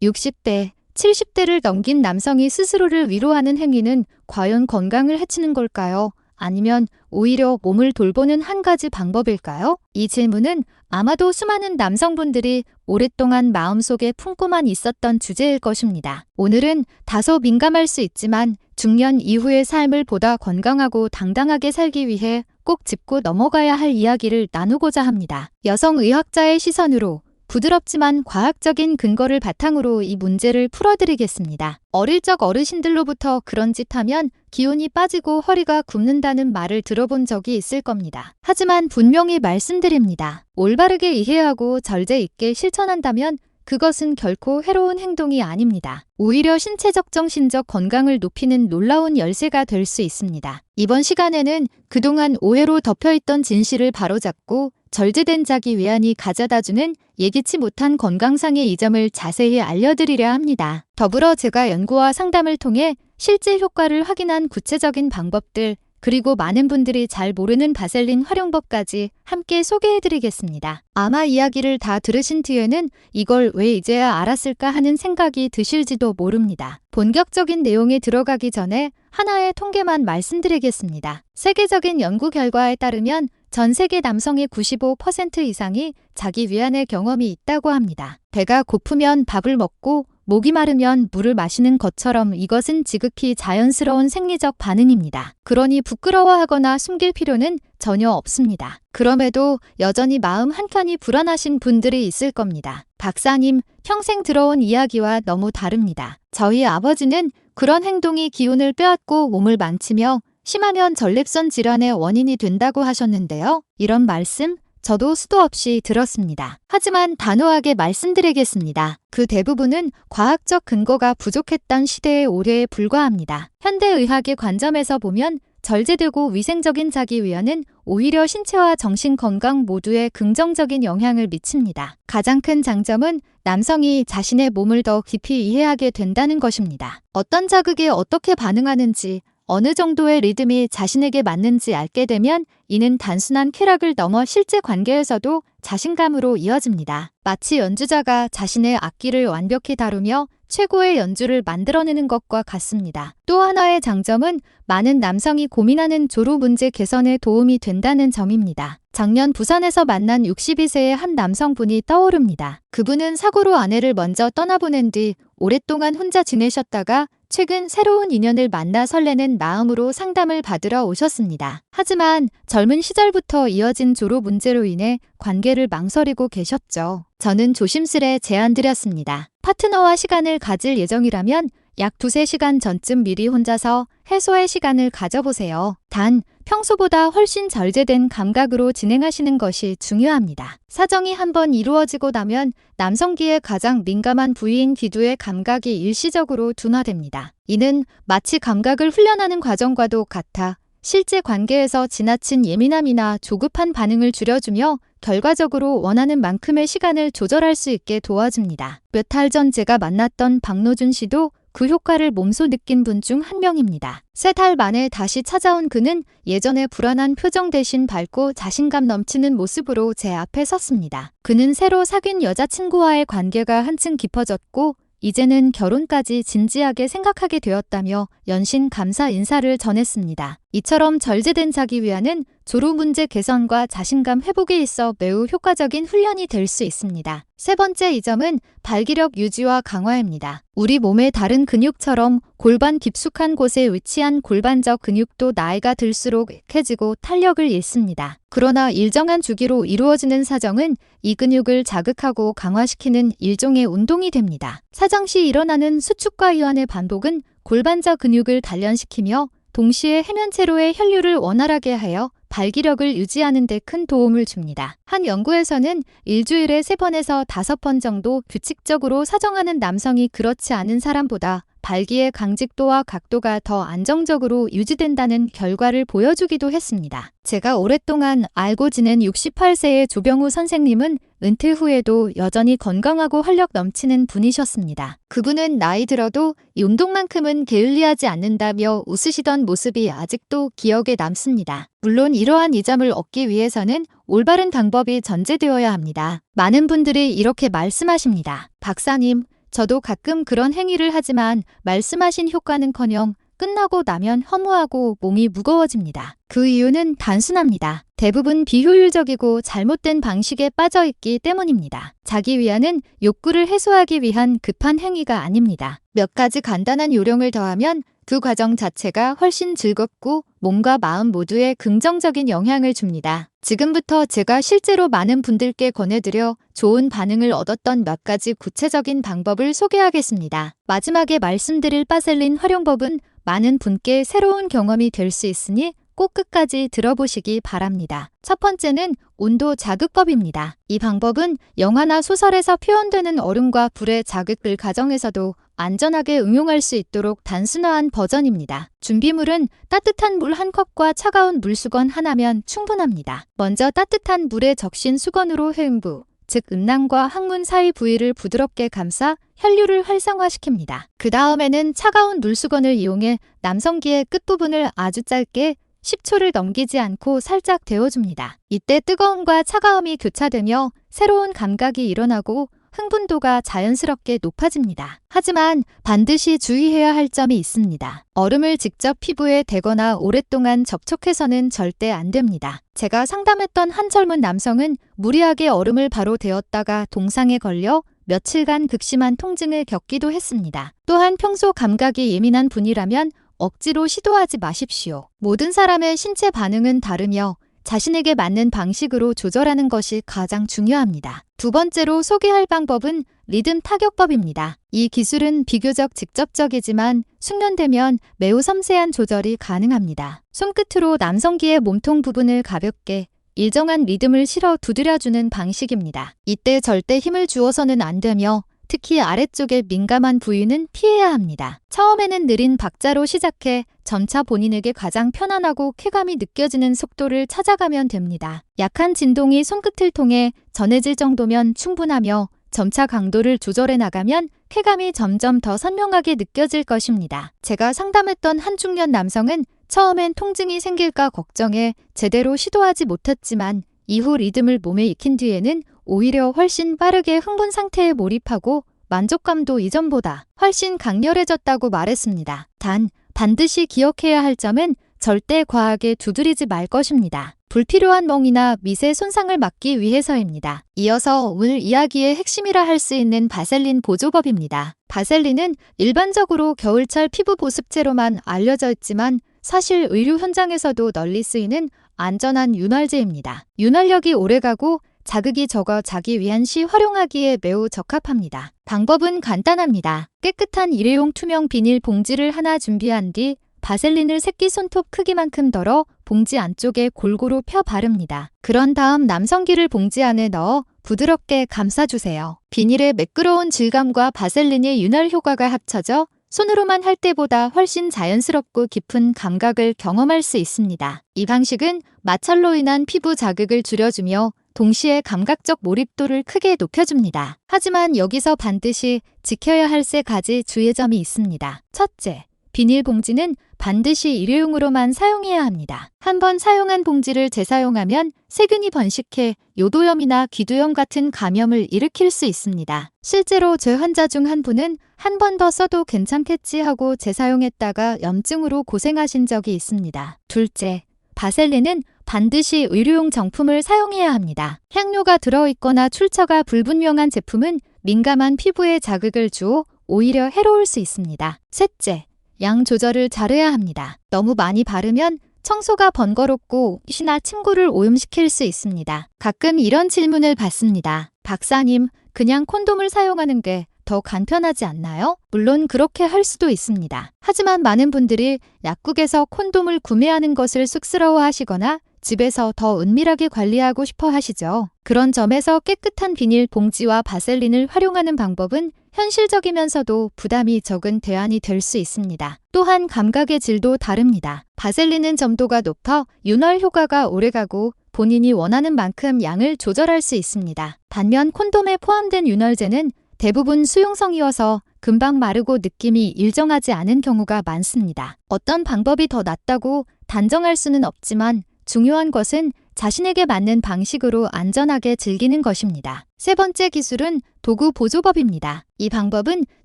60대, 70대를 넘긴 남성이 스스로를 위로하는 행위는 과연 건강을 해치는 걸까요? 아니면 오히려 몸을 돌보는 한 가지 방법일까요? 이 질문은 아마도 수많은 남성분들이 오랫동안 마음속에 품고만 있었던 주제일 것입니다. 오늘은 다소 민감할 수 있지만 중년 이후의 삶을 보다 건강하고 당당하게 살기 위해 꼭 짚고 넘어가야 할 이야기를 나누고자 합니다. 여성의학자의 시선으로 부드럽지만 과학적인 근거를 바탕으로 이 문제를 풀어드리겠습니다. 어릴 적 어르신들로부터 그런 짓 하면 기운이 빠지고 허리가 굽는다는 말을 들어본 적이 있을 겁니다. 하지만 분명히 말씀드립니다. 올바르게 이해하고 절제 있게 실천한다면 그것은 결코 해로운 행동이 아닙니다. 오히려 신체적 정신적 건강을 높이는 놀라운 열쇠가 될 수 있습니다. 이번 시간에는 그동안 오해로 덮여있던 진실을 바로잡고 절제된 자기 위안이 가져다주는 예기치 못한 건강상의 이 점을 자세히 알려드리려 합니다. 더불어 제가 연구와 상담을 통해 실제 효과를 확인한 구체적인 방법들, 그리고 많은 분들이 잘 모르는 바셀린 활용법까지 함께 소개해드리겠습니다. 아마 이야기를 다 들으신 뒤에는 이걸 왜 이제야 알았을까 하는 생각이 드실지도 모릅니다. 본격적인 내용에 들어가기 전에 하나의 통계만 말씀드리겠습니다. 세계적인 연구 결과에 따르면 전 세계 남성의 95% 이상이 자기 위안의 경험이 있다고 합니다. 배가 고프면 밥을 먹고 목이 마르면 물을 마시는 것처럼 이것은 지극히 자연스러운 생리적 반응입니다. 그러니 부끄러워하거나 숨길 필요는 전혀 없습니다. 그럼에도 여전히 마음 한켠이 불안하신 분들이 있을 겁니다. 박사님, 평생 들어온 이야기와 너무 다릅니다. 저희 아버지는 그런 행동이 기운을 빼앗고 몸을 망치며 심하면 전립선 질환의 원인이 된다고 하셨는데요. 이런 말씀 저도 수도 없이 들었습니다. 하지만 단호하게 말씀드리겠습니다. 그 대부분은 과학적 근거가 부족했던 시대의 오류에 불과합니다. 현대의학의 관점에서 보면 절제되고 위생적인 자기 위안은 오히려 신체와 정신 건강 모두에 긍정적인 영향을 미칩니다. 가장 큰 장점은 남성이 자신의 몸을 더 깊이 이해하게 된다는 것입니다. 어떤 자극에 어떻게 반응하는지, 어느 정도의 리듬이 자신에게 맞는지 알게 되면 이는 단순한 쾌락을 넘어 실제 관계에서도 자신감으로 이어집니다. 마치 연주자가 자신의 악기를 완벽히 다루며 최고의 연주를 만들어내는 것과 같습니다. 또 하나의 장점은 많은 남성이 고민하는 조루 문제 개선에 도움이 된다는 점입니다. 작년 부산에서 만난 62세의 한 남성분이 떠오릅니다. 그분은 사고로 아내를 먼저 떠나보낸 뒤 오랫동안 혼자 지내셨다가 최근 새로운 인연을 만나 설레는 마음으로 상담을 받으러 오셨습니다. 하지만 젊은 시절부터 이어진 조루 문제로 인해 관계를 망설이고 계셨죠. 저는 조심스레 제안드렸습니다. 파트너와 시간을 가질 예정이라면 약 2-3시간 전쯤 미리 혼자서 해소할 시간을 가져보세요. 단, 평소보다 훨씬 절제된 감각으로 진행하시는 것이 중요합니다. 사정이 한번 이루어지고 나면 남성기의 가장 민감한 부위인 기두의 감각이 일시적으로 둔화됩니다. 이는 마치 감각을 훈련하는 과정과도 같아 실제 관계에서 지나친 예민함이나 조급한 반응을 줄여주며 결과적으로 원하는 만큼의 시간을 조절할 수 있게 도와줍니다. 몇 달 전 제가 만났던 박노준 씨도 그 효과를 몸소 느낀 분 중 한 명입니다. 3달 만에 다시 찾아온 그는 예전의 불안한 표정 대신 밝고 자신감 넘치는 모습으로 제 앞에 섰습니다. 그는 새로 사귄 여자친구와의 관계가 한층 깊어졌고 이제는 결혼까지 진지하게 생각하게 되었다며 연신 감사 인사를 전했습니다. 이처럼 절제된 자기 위안은 조루 문제 개선과 자신감 회복에 있어 매우 효과적인 훈련이 될 수 있습니다. 세 번째 이 점은 발기력 유지와 강화입니다. 우리 몸의 다른 근육처럼 골반 깊숙한 곳에 위치한 골반적 근육도 나이가 들수록 약해지고 탄력을 잃습니다. 그러나 일정한 주기로 이루어지는 사정은 이 근육을 자극하고 강화시키는 일종의 운동이 됩니다. 사정 시 일어나는 수축과 이완의 반복은 골반적 근육을 단련시키며 동시에 해면체로의 혈류를 원활하게 하여 발기력을 유지하는 데 큰 도움을 줍니다. 한 연구에서는 일주일에 3번에서 5번 정도 규칙적으로 사정하는 남성이 그렇지 않은 사람보다 발기의 강직도와 각도가 더 안정적으로 유지된다는 결과를 보여주기도 했습니다. 제가 오랫동안 알고 지낸 68세의 조병우 선생님은 은퇴 후에도 여전히 건강하고 활력 넘치는 분이셨습니다. 그분은 나이 들어도 이 운동만큼은 게을리하지 않는다며 웃으시던 모습이 아직도 기억에 남습니다. 물론 이러한 이 점을 얻기 위해서는 올바른 방법이 전제되어야 합니다. 많은 분들이 이렇게 말씀하십니다. 박사님, 저도 가끔 그런 행위를 하지만 말씀하신 효과는커녕 끝나고 나면 허무하고 몸이 무거워집니다. 그 이유는 단순합니다. 대부분 비효율적이고 잘못된 방식에 빠져있기 때문입니다. 자기 위안은 욕구를 해소하기 위한 급한 행위가 아닙니다. 몇 가지 간단한 요령을 더하면 그 과정 자체가 훨씬 즐겁고 몸과 마음 모두에 긍정적인 영향을 줍니다. 지금부터 제가 실제로 많은 분들께 권해드려 좋은 반응을 얻었던 몇 가지 구체적인 방법을 소개하겠습니다. 마지막에 말씀드릴 바셀린 활용법은 많은 분께 새로운 경험이 될 수 있으니 꼭 끝까지 들어보시기 바랍니다. 첫 번째는 온도 자극법입니다. 이 방법은 영화나 소설에서 표현되는 얼음과 불의 자극을 가정에서도 안전하게 응용할 수 있도록 단순화한 버전입니다. 준비물은 따뜻한 물 한 컵과 차가운 물수건 하나면 충분합니다. 먼저 따뜻한 물에 적신 수건으로 회음부, 즉 음낭과 항문 사이 부위를 부드럽게 감싸 혈류를 활성화시킵니다. 그 다음에는 차가운 물수건을 이용해 남성기의 끝부분을 아주 짧게 10초를 넘기지 않고 살짝 데워줍니다. 이때 뜨거움과 차가움이 교차되며 새로운 감각이 일어나고 흥분도가 자연스럽게 높아집니다. 하지만 반드시 주의해야 할 점이 있습니다. 얼음을 직접 피부에 대거나 오랫동안 접촉해서는 절대 안 됩니다. 제가 상담했던 한 젊은 남성은 무리하게 얼음을 바로 데웠다가 동상에 걸려 며칠간 극심한 통증을 겪기도 했습니다. 또한 평소 감각이 예민한 분이라면 억지로 시도하지 마십시오. 모든 사람의 신체 반응은 다르며 자신에게 맞는 방식으로 조절하는 것이 가장 중요합니다. 두 번째로 소개할 방법은 리듬 타격법입니다. 이 기술은 비교적 직접적이지만 숙련되면 매우 섬세한 조절이 가능합니다. 손끝으로 남성기의 몸통 부분을 가볍게 일정한 리듬을 실어 두드려주는 방식입니다. 이때 절대 힘을 주어서는 안 되며 특히 아래쪽의 민감한 부위는 피해야 합니다. 처음에는 느린 박자로 시작해 점차 본인에게 가장 편안하고 쾌감이 느껴지는 속도를 찾아가면 됩니다. 약한 진동이 손끝을 통해 전해질 정도면 충분하며 점차 강도를 조절해 나가면 쾌감이 점점 더 선명하게 느껴질 것입니다. 제가 상담했던 한 중년 남성은 처음엔 통증이 생길까 걱정해 제대로 시도하지 못했지만 이후 리듬을 몸에 익힌 뒤에는 오히려 훨씬 빠르게 흥분 상태에 몰입하고 만족감도 이전보다 훨씬 강렬해졌다고 말했습니다. 단, 반드시 기억해야 할 점은 절대 과하게 두드리지 말 것입니다. 불필요한 멍이나 미세 손상을 막기 위해서입니다. 이어서 오늘 이야기의 핵심이라 할 수 있는 바셀린 보조법입니다. 바셀린은 일반적으로 겨울철 피부 보습제로만 알려져 있지만 사실 의료 현장에서도 널리 쓰이는 안전한 윤활제입니다. 윤활력이 오래가고 자극이 적어 자기 위안 시 활용하기에 매우 적합합니다. 방법은 간단합니다. 깨끗한 일회용 투명 비닐 봉지를 하나 준비한 뒤 바셀린을 새끼손톱 크기만큼 덜어 봉지 안쪽에 골고루 펴 바릅니다. 그런 다음 남성기를 봉지 안에 넣어 부드럽게 감싸주세요. 비닐의 매끄러운 질감과 바셀린의 윤활 효과가 합쳐져 손으로만 할 때보다 훨씬 자연스럽고 깊은 감각을 경험할 수 있습니다. 이 방식은 마찰로 인한 피부 자극을 줄여주며 동시에 감각적 몰입도를 크게 높여줍니다. 하지만 여기서 반드시 지켜야 할 세 가지 주의 점이 있습니다. 첫째, 비닐봉지는 반드시 일회용으로만 사용해야 합니다. 한번 사용한 봉지를 재사용하면 세균이 번식해 요도염이나 귀두염 같은 감염을 일으킬 수 있습니다. 실제로 제 환자 중 한 분은 한 번 더 써도 괜찮겠지 하고 재사용했다가 염증으로 고생하신 적이 있습니다. 둘째, 바셀린은 반드시 의료용 정품을 사용해야 합니다. 향료가 들어있거나 출처가 불분명한 제품은 민감한 피부에 자극을 주어 오히려 해로울 수 있습니다. 셋째, 양 조절을 잘해야 합니다. 너무 많이 바르면 청소가 번거롭고 혹시나 침구를 오염시킬 수 있습니다. 가끔 이런 질문을 받습니다. 박사님, 그냥 콘돔을 사용하는 게 더 간편하지 않나요? 물론 그렇게 할 수도 있습니다. 하지만 많은 분들이 약국에서 콘돔을 구매하는 것을 쑥스러워하시거나 집에서 더 은밀하게 관리하고 싶어 하시죠. 그런 점에서 깨끗한 비닐 봉지와 바셀린을 활용하는 방법은 현실적이면서도 부담이 적은 대안이 될 수 있습니다. 또한 감각의 질도 다릅니다. 바셀린은 점도가 높아 윤활 효과가 오래가고 본인이 원하는 만큼 양을 조절할 수 있습니다. 반면 콘돔에 포함된 윤활제는 대부분 수용성이어서 금방 마르고 느낌이 일정하지 않은 경우가 많습니다. 어떤 방법이 더 낫다고 단정할 수는 없지만 중요한 것은 자신에게 맞는 방식으로 안전하게 즐기는 것입니다. 세 번째 기술은 도구 보조법입니다. 이 방법은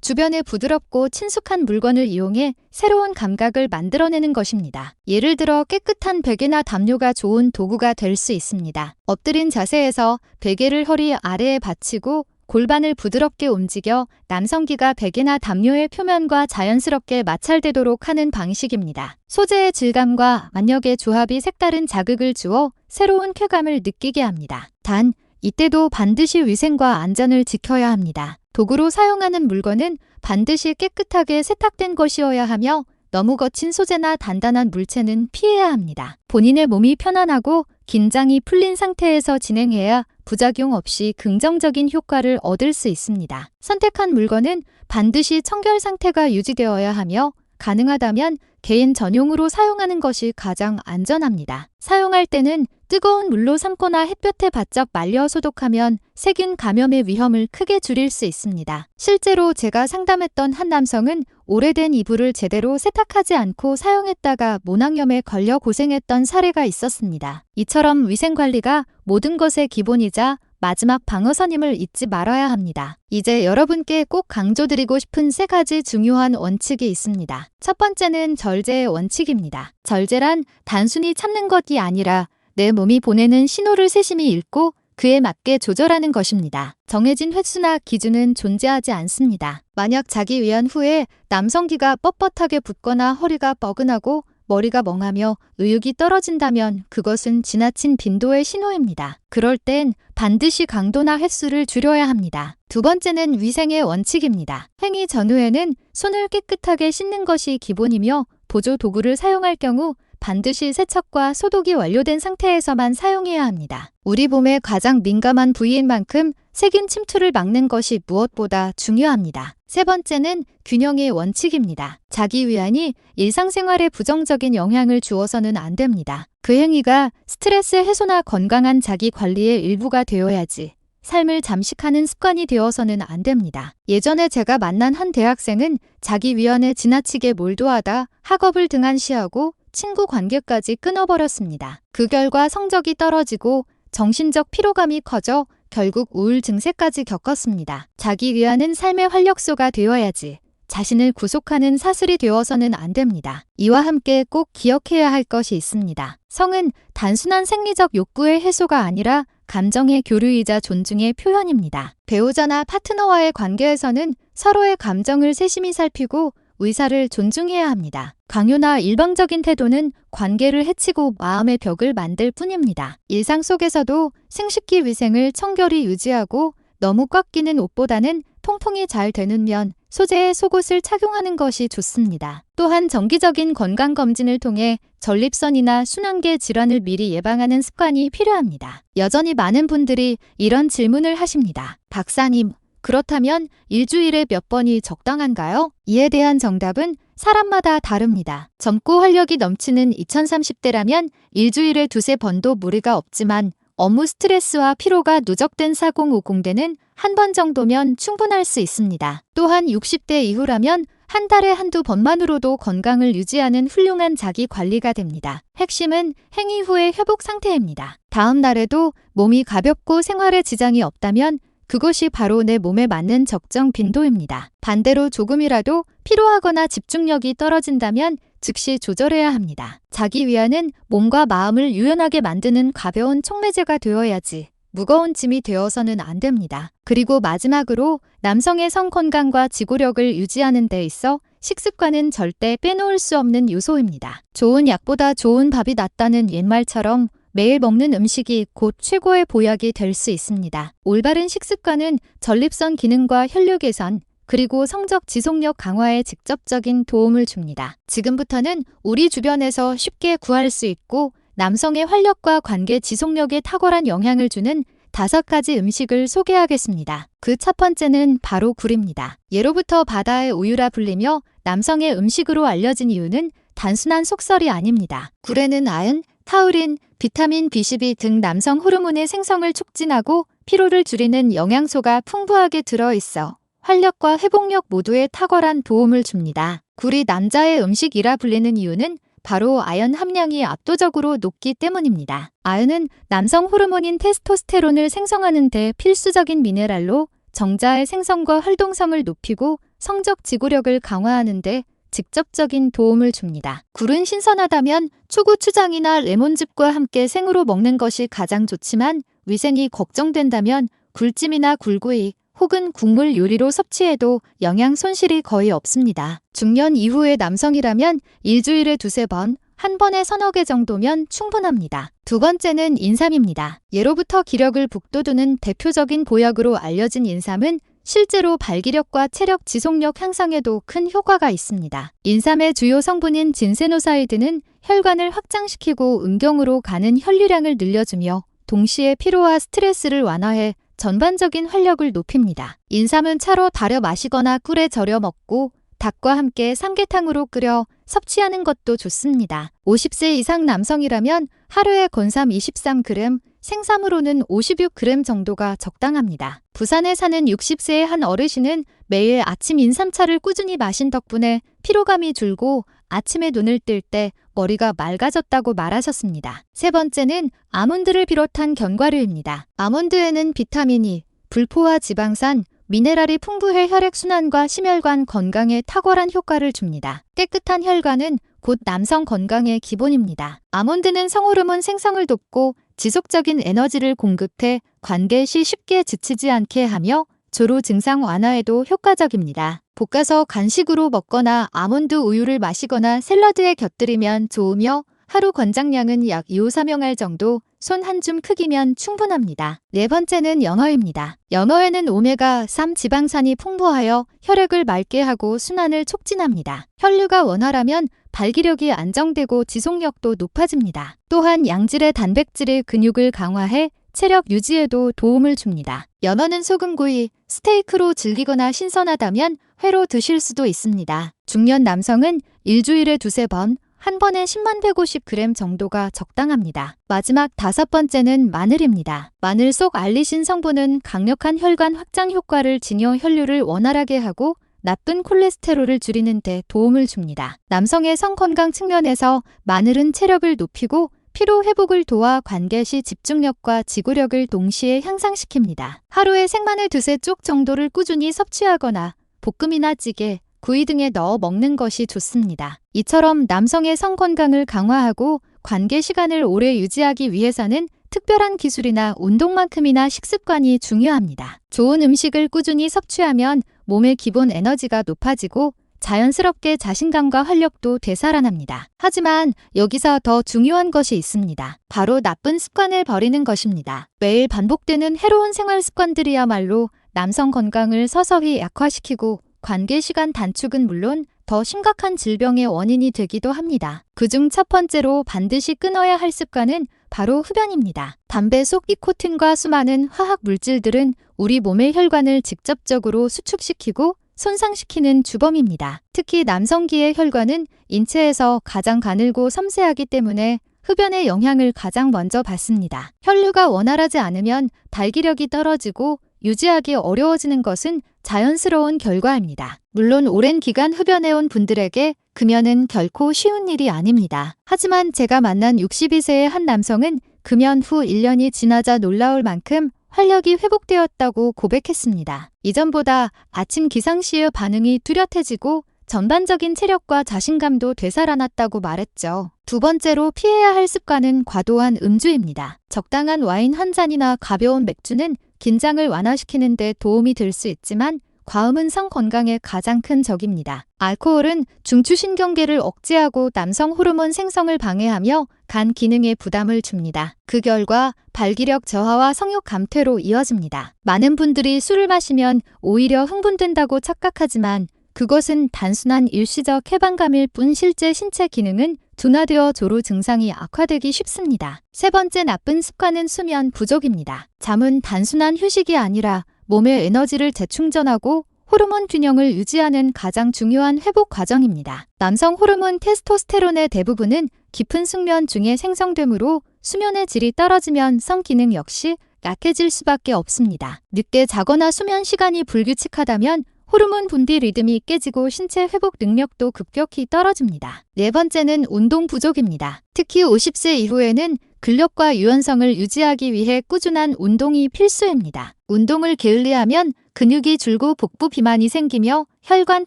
주변에 부드럽고 친숙한 물건을 이용해 새로운 감각을 만들어내는 것입니다. 예를 들어 깨끗한 베개나 담요가 좋은 도구가 될 수 있습니다. 엎드린 자세에서 베개를 허리 아래에 받치고 골반을 부드럽게 움직여 남성기가 베개나 담요의 표면과 자연스럽게 마찰되도록 하는 방식입니다. 소재의 질감과 만력의 조합이 색다른 자극을 주어 새로운 쾌감을 느끼게 합니다. 단, 이때도 반드시 위생과 안전을 지켜야 합니다. 도구로 사용하는 물건은 반드시 깨끗하게 세탁된 것이어야 하며 너무 거친 소재나 단단한 물체는 피해야 합니다. 본인의 몸이 편안하고 긴장이 풀린 상태에서 진행해야 부작용 없이 긍정적인 효과를 얻을 수 있습니다. 선택한 물건은 반드시 청결 상태가 유지되어야 하며 가능하다면 개인 전용으로 사용하는 것이 가장 안전합니다. 사용할 때는 뜨거운 물로 삶거나 햇볕에 바짝 말려 소독하면 세균 감염의 위험을 크게 줄일 수 있습니다. 실제로 제가 상담했던 한 남성은 오래된 이불을 제대로 세탁하지 않고 사용했다가 모낭염에 걸려 고생했던 사례가 있었습니다. 이처럼 위생관리가 모든 것의 기본이자 마지막 방어선임을 잊지 말아야 합니다. 이제 여러분께 꼭 강조드리고 싶은 3가지 중요한 원칙이 있습니다. 첫 번째는 절제의 원칙입니다. 절제란 단순히 참는 것이 아니라 내 몸이 보내는 신호를 세심히 읽고 그에 맞게 조절하는 것입니다. 정해진 횟수나 기준은 존재하지 않습니다. 만약 자기 위안 후에 남성기가 뻣뻣하게 붓거나 허리가 뻐근하고 머리가 멍하며 의욕이 떨어진다면 그것은 지나친 빈도의 신호입니다. 그럴 땐 반드시 강도나 횟수를 줄여야 합니다. 두 번째는 위생의 원칙입니다. 행위 전후에는 손을 깨끗하게 씻는 것이 기본이며 보조 도구를 사용할 경우 반드시 세척과 소독이 완료된 상태에서만 사용해야 합니다. 우리 몸의 가장 민감한 부위인 만큼 세균 침투를 막는 것이 무엇보다 중요합니다. 세 번째는 균형의 원칙입니다. 자기 위안이 일상생활에 부정적인 영향을 주어서는 안 됩니다. 그 행위가 스트레스 해소나 건강한 자기 관리의 일부가 되어야지 삶을 잠식하는 습관이 되어서는 안 됩니다. 예전에 제가 만난 한 대학생은 자기 위안에 지나치게 몰두하다 학업을 등한시하고 친구 관계까지 끊어버렸습니다. 그 결과 성적이 떨어지고 정신적 피로감이 커져 결국 우울 증세까지 겪었습니다. 자기 위안은 삶의 활력소가 되어야지 자신을 구속하는 사슬이 되어서는 안 됩니다. 이와 함께 꼭 기억해야 할 것이 있습니다. 성은 단순한 생리적 욕구의 해소가 아니라 감정의 교류이자 존중의 표현입니다. 배우자나 파트너와의 관계에서는 서로의 감정을 세심히 살피고 의사를 존중해야 합니다. 강요나 일방적인 태도는 관계를 해치고 마음의 벽을 만들 뿐입니다. 일상 속에서도 생식기 위생을 청결히 유지하고 너무 꽉 끼는 옷보다는 통풍이 잘 되는 면, 소재의 속옷을 착용하는 것이 좋습니다. 또한 정기적인 건강검진을 통해 전립선이나 순환계 질환을 미리 예방하는 습관이 필요합니다. 여전히 많은 분들이 이런 질문을 하십니다. 박사님, 그렇다면 일주일에 몇 번이 적당한가요? 이에 대한 정답은 사람마다 다릅니다. 젊고 활력이 넘치는 2030대라면 일주일에 2-3번도 무리가 없지만 업무 스트레스와 피로가 누적된 40-50대는 한 번 정도면 충분할 수 있습니다. 또한 60대 이후라면 한 달에 1-2번만으로도 건강을 유지하는 훌륭한 자기 관리가 됩니다. 핵심은 행위 후의 회복 상태입니다. 다음 날에도 몸이 가볍고 생활에 지장이 없다면 그것이 바로 내 몸에 맞는 적정 빈도입니다. 반대로 조금이라도 피로하거나 집중력이 떨어진다면 즉시 조절해야 합니다. 자기 위안은 몸과 마음을 유연하게 만드는 가벼운 촉매제가 되어야지 무거운 짐이 되어서는 안 됩니다. 그리고 마지막으로 남성의 성 건강과 지구력을 유지하는 데 있어 식습관은 절대 빼놓을 수 없는 요소입니다. 좋은 약보다 좋은 밥이 낫다는 옛말처럼 매일 먹는 음식이 곧 최고의 보약이 될 수 있습니다. 올바른 식습관은 전립선 기능과 혈류 개선, 그리고 성적 지속력 강화에 직접적인 도움을 줍니다. 지금부터는 우리 주변에서 쉽게 구할 수 있고 남성의 활력과 관계 지속력에 탁월한 영향을 주는 5가지 음식을 소개하겠습니다. 그 첫 번째는 바로 굴입니다. 예로부터 바다의 우유라 불리며 남성의 음식으로 알려진 이유는 단순한 속설이 아닙니다. 굴에는 아연, 타우린, 비타민 B12 등 남성 호르몬의 생성을 촉진하고 피로를 줄이는 영양소가 풍부하게 들어있어 활력과 회복력 모두에 탁월한 도움을 줍니다. 굴이 남자의 음식이라 불리는 이유는 바로 아연 함량이 압도적으로 높기 때문입니다. 아연은 남성 호르몬인 테스토스테론을 생성하는 데 필수적인 미네랄로 정자의 생성과 활동성을 높이고 성적 지구력을 강화하는 데 직접적인 도움을 줍니다. 굴은 신선하다면 초고추장이나 레몬즙과 함께 생으로 먹는 것이 가장 좋지만 위생이 걱정된다면 굴찜이나 굴구이 혹은 국물 요리로 섭취해도 영양 손실이 거의 없습니다. 중년 이후의 남성이라면 일주일에 2~3번, 한 번에 3~4개 정도면 충분합니다. 두 번째는 인삼입니다. 예로부터 기력을 북돋우는 대표적인 보약으로 알려진 인삼은 실제로 발기력과 체력 지속력 향상에도 큰 효과가 있습니다. 인삼의 주요 성분인 진세노사이드는 혈관을 확장시키고 음경으로 가는 혈류량을 늘려주며 동시에 피로와 스트레스를 완화해 전반적인 활력을 높입니다. 인삼은 차로 달여 마시거나 꿀에 절여 먹고 닭과 함께 삼계탕으로 끓여 섭취하는 것도 좋습니다. 50세 이상 남성이라면 하루에 건삼 23g, 생삼으로는 56g 정도가 적당합니다. 부산에 사는 60세의 한 어르신은 매일 아침 인삼차를 꾸준히 마신 덕분에 피로감이 줄고 아침에 눈을 뜰 때 머리가 맑아졌다고 말하셨습니다. 세 번째는 아몬드를 비롯한 견과류입니다. 아몬드에는 비타민이, 불포화 지방산, 미네랄이 풍부해 혈액순환과 심혈관 건강에 탁월한 효과를 줍니다. 깨끗한 혈관은 곧 남성 건강의 기본입니다. 아몬드는 성호르몬 생성을 돕고 지속적인 에너지를 공급해 관계 시 쉽게 지치지 않게 하며 조루 증상 완화에도 효과적입니다. 볶아서 간식으로 먹거나 아몬드 우유를 마시거나 샐러드에 곁들이면 좋으며 하루 권장량은 약 2~3알 정도, 손 한 줌 크기면 충분합니다. 네 번째는 연어입니다. 연어에는 오메가3 지방산이 풍부하여 혈액을 맑게 하고 순환을 촉진합니다. 혈류가 원활하면 발기력이 안정되고 지속력도 높아집니다. 또한 양질의 단백질이 근육을 강화해 체력 유지에도 도움을 줍니다. 연어는 소금구이, 스테이크로 즐기거나 신선하다면 회로 드실 수도 있습니다. 중년 남성은 일주일에 2~3번, 한 번에 10,150g 정도가 적당합니다. 마지막 5번째는 마늘입니다. 마늘 속 알리신 성분은 강력한 혈관 확장 효과를 지녀 혈류를 원활하게 하고 나쁜 콜레스테롤을 줄이는 데 도움을 줍니다. 남성의 성건강 측면에서 마늘은 체력을 높이고 피로 회복을 도와 관계 시 집중력과 지구력을 동시에 향상시킵니다. 하루에 생마늘 2~3쪽 정도를 꾸준히 섭취하거나 볶음이나 찌개, 구이 등에 넣어 먹는 것이 좋습니다. 이처럼 남성의 성건강을 강화하고 관계 시간을 오래 유지하기 위해서는 특별한 기술이나 운동만큼이나 식습관이 중요합니다. 좋은 음식을 꾸준히 섭취하면 몸의 기본 에너지가 높아지고 자연스럽게 자신감과 활력도 되살아납니다. 하지만 여기서 더 중요한 것이 있습니다. 바로 나쁜 습관을 버리는 것입니다. 매일 반복되는 해로운 생활 습관들이야말로 남성 건강을 서서히 약화시키고 관계 시간 단축은 물론 더 심각한 질병의 원인이 되기도 합니다. 그중 첫 번째로 반드시 끊어야 할 습관은 바로 흡연입니다. 담배 속 니코틴과 수많은 화학 물질들은 우리 몸의 혈관을 직접적으로 수축시키고 손상시키는 주범입니다. 특히 남성기의 혈관은 인체에서 가장 가늘고 섬세하기 때문에 흡연의 영향을 가장 먼저 받습니다. 혈류가 원활하지 않으면 발기력이 떨어지고 유지하기 어려워지는 것은 자연스러운 결과입니다. 물론 오랜 기간 흡연해온 분들에게 금연은 결코 쉬운 일이 아닙니다. 하지만 제가 만난 62세의 한 남성은 금연 후 1년이 지나자 놀라울 만큼 활력이 회복되었다고 고백했습니다. 이전보다 아침 기상시의 반응이 뚜렷해지고 전반적인 체력과 자신감도 되살아났다고 말했죠. 두 번째로 피해야 할 습관은 과도한 음주입니다. 적당한 와인 한 잔이나 가벼운 맥주는 긴장을 완화시키는 데 도움이 될 수 있지만 과음은 성 건강에 가장 큰 적입니다. 알코올은 중추신경계를 억제하고 남성 호르몬 생성을 방해하며 간 기능에 부담을 줍니다. 그 결과 발기력 저하와 성욕 감퇴로 이어집니다. 많은 분들이 술을 마시면 오히려 흥분된다고 착각하지만 그것은 단순한 일시적 해방감일 뿐 실제 신체 기능은 둔화되어 조루 증상이 악화되기 쉽습니다. 세 번째 나쁜 습관은 수면 부족입니다. 잠은 단순한 휴식이 아니라 몸의 에너지를 재충전하고 호르몬 균형을 유지하는 가장 중요한 회복 과정입니다. 남성 호르몬 테스토스테론의 대부분은 깊은 숙면 중에 생성되므로 수면의 질이 떨어지면 성 기능 역시 약해질 수밖에 없습니다. 늦게 자거나 수면 시간이 불규칙하다면 호르몬 분비 리듬이 깨지고 신체 회복 능력도 급격히 떨어집니다. 네 번째는 운동 부족입니다. 특히 50세 이후에는 근력과 유연성을 유지하기 위해 꾸준한 운동이 필수입니다. 운동을 게을리하면 근육이 줄고 복부 비만이 생기며 혈관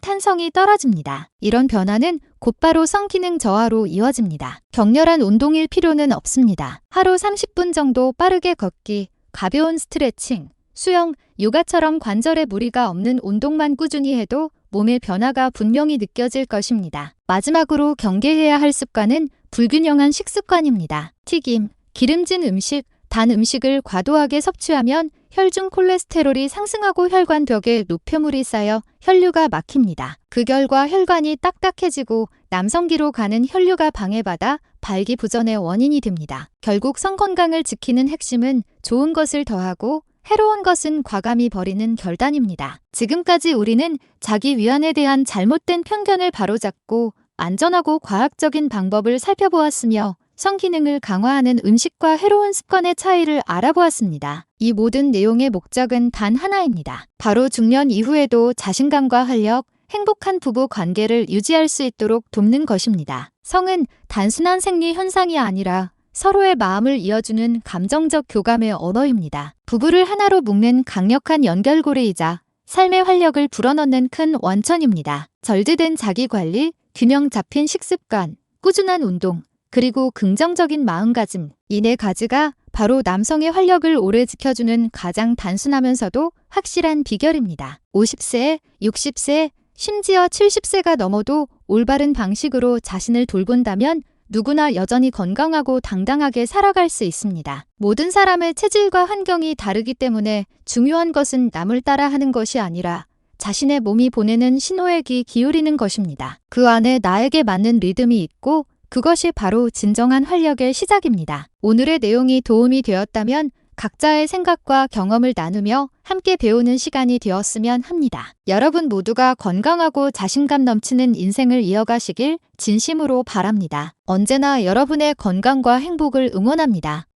탄성이 떨어집니다. 이런 변화는 곧바로 성기능 저하로 이어집니다. 격렬한 운동일 필요는 없습니다. 하루 30분 정도 빠르게 걷기, 가벼운 스트레칭, 수영, 요가처럼 관절에 무리가 없는 운동만 꾸준히 해도 몸의 변화가 분명히 느껴질 것입니다. 마지막으로 경계해야 할 습관은 불균형한 식습관입니다. 튀김, 기름진 음식, 단 음식을 과도하게 섭취하면 혈중 콜레스테롤이 상승하고 혈관벽에 노폐물이 쌓여 혈류가 막힙니다. 그 결과 혈관이 딱딱해지고 남성기로 가는 혈류가 방해받아 발기부전의 원인이 됩니다. 결국 성 건강을 지키는 핵심은 좋은 것을 더하고 해로운 것은 과감히 버리는 결단입니다. 지금까지 우리는 자기 위안에 대한 잘못된 편견을 바로잡고 안전하고 과학적인 방법을 살펴보았으며 성기능을 강화하는 음식과 해로운 습관의 차이를 알아보았습니다. 이 모든 내용의 목적은 단 하나입니다. 바로 중년 이후에도 자신감과 활력, 행복한 부부 관계를 유지할 수 있도록 돕는 것입니다. 성은 단순한 생리 현상이 아니라 서로의 마음을 이어주는 감정적 교감의 언어입니다. 부부를 하나로 묶는 강력한 연결고리이자 삶의 활력을 불어넣는 큰 원천입니다. 절제된 자기관리, 균형 잡힌 식습관, 꾸준한 운동, 그리고 긍정적인 마음가짐, 이 네 가지가 바로 남성의 활력을 오래 지켜주는 가장 단순하면서도 확실한 비결입니다. 50세, 60세, 심지어 70세가 넘어도 올바른 방식으로 자신을 돌본다면 누구나 여전히 건강하고 당당하게 살아갈 수 있습니다. 모든 사람의 체질과 환경이 다르기 때문에 중요한 것은 남을 따라하는 것이 아니라 자신의 몸이 보내는 신호에 귀 기울이는 것입니다. 그 안에 나에게 맞는 리듬이 있고 그것이 바로 진정한 활력의 시작입니다. 오늘의 내용이 도움이 되었다면 각자의 생각과 경험을 나누며 함께 배우는 시간이 되었으면 합니다. 여러분 모두가 건강하고 자신감 넘치는 인생을 이어가시길 진심으로 바랍니다. 언제나 여러분의 건강과 행복을 응원합니다.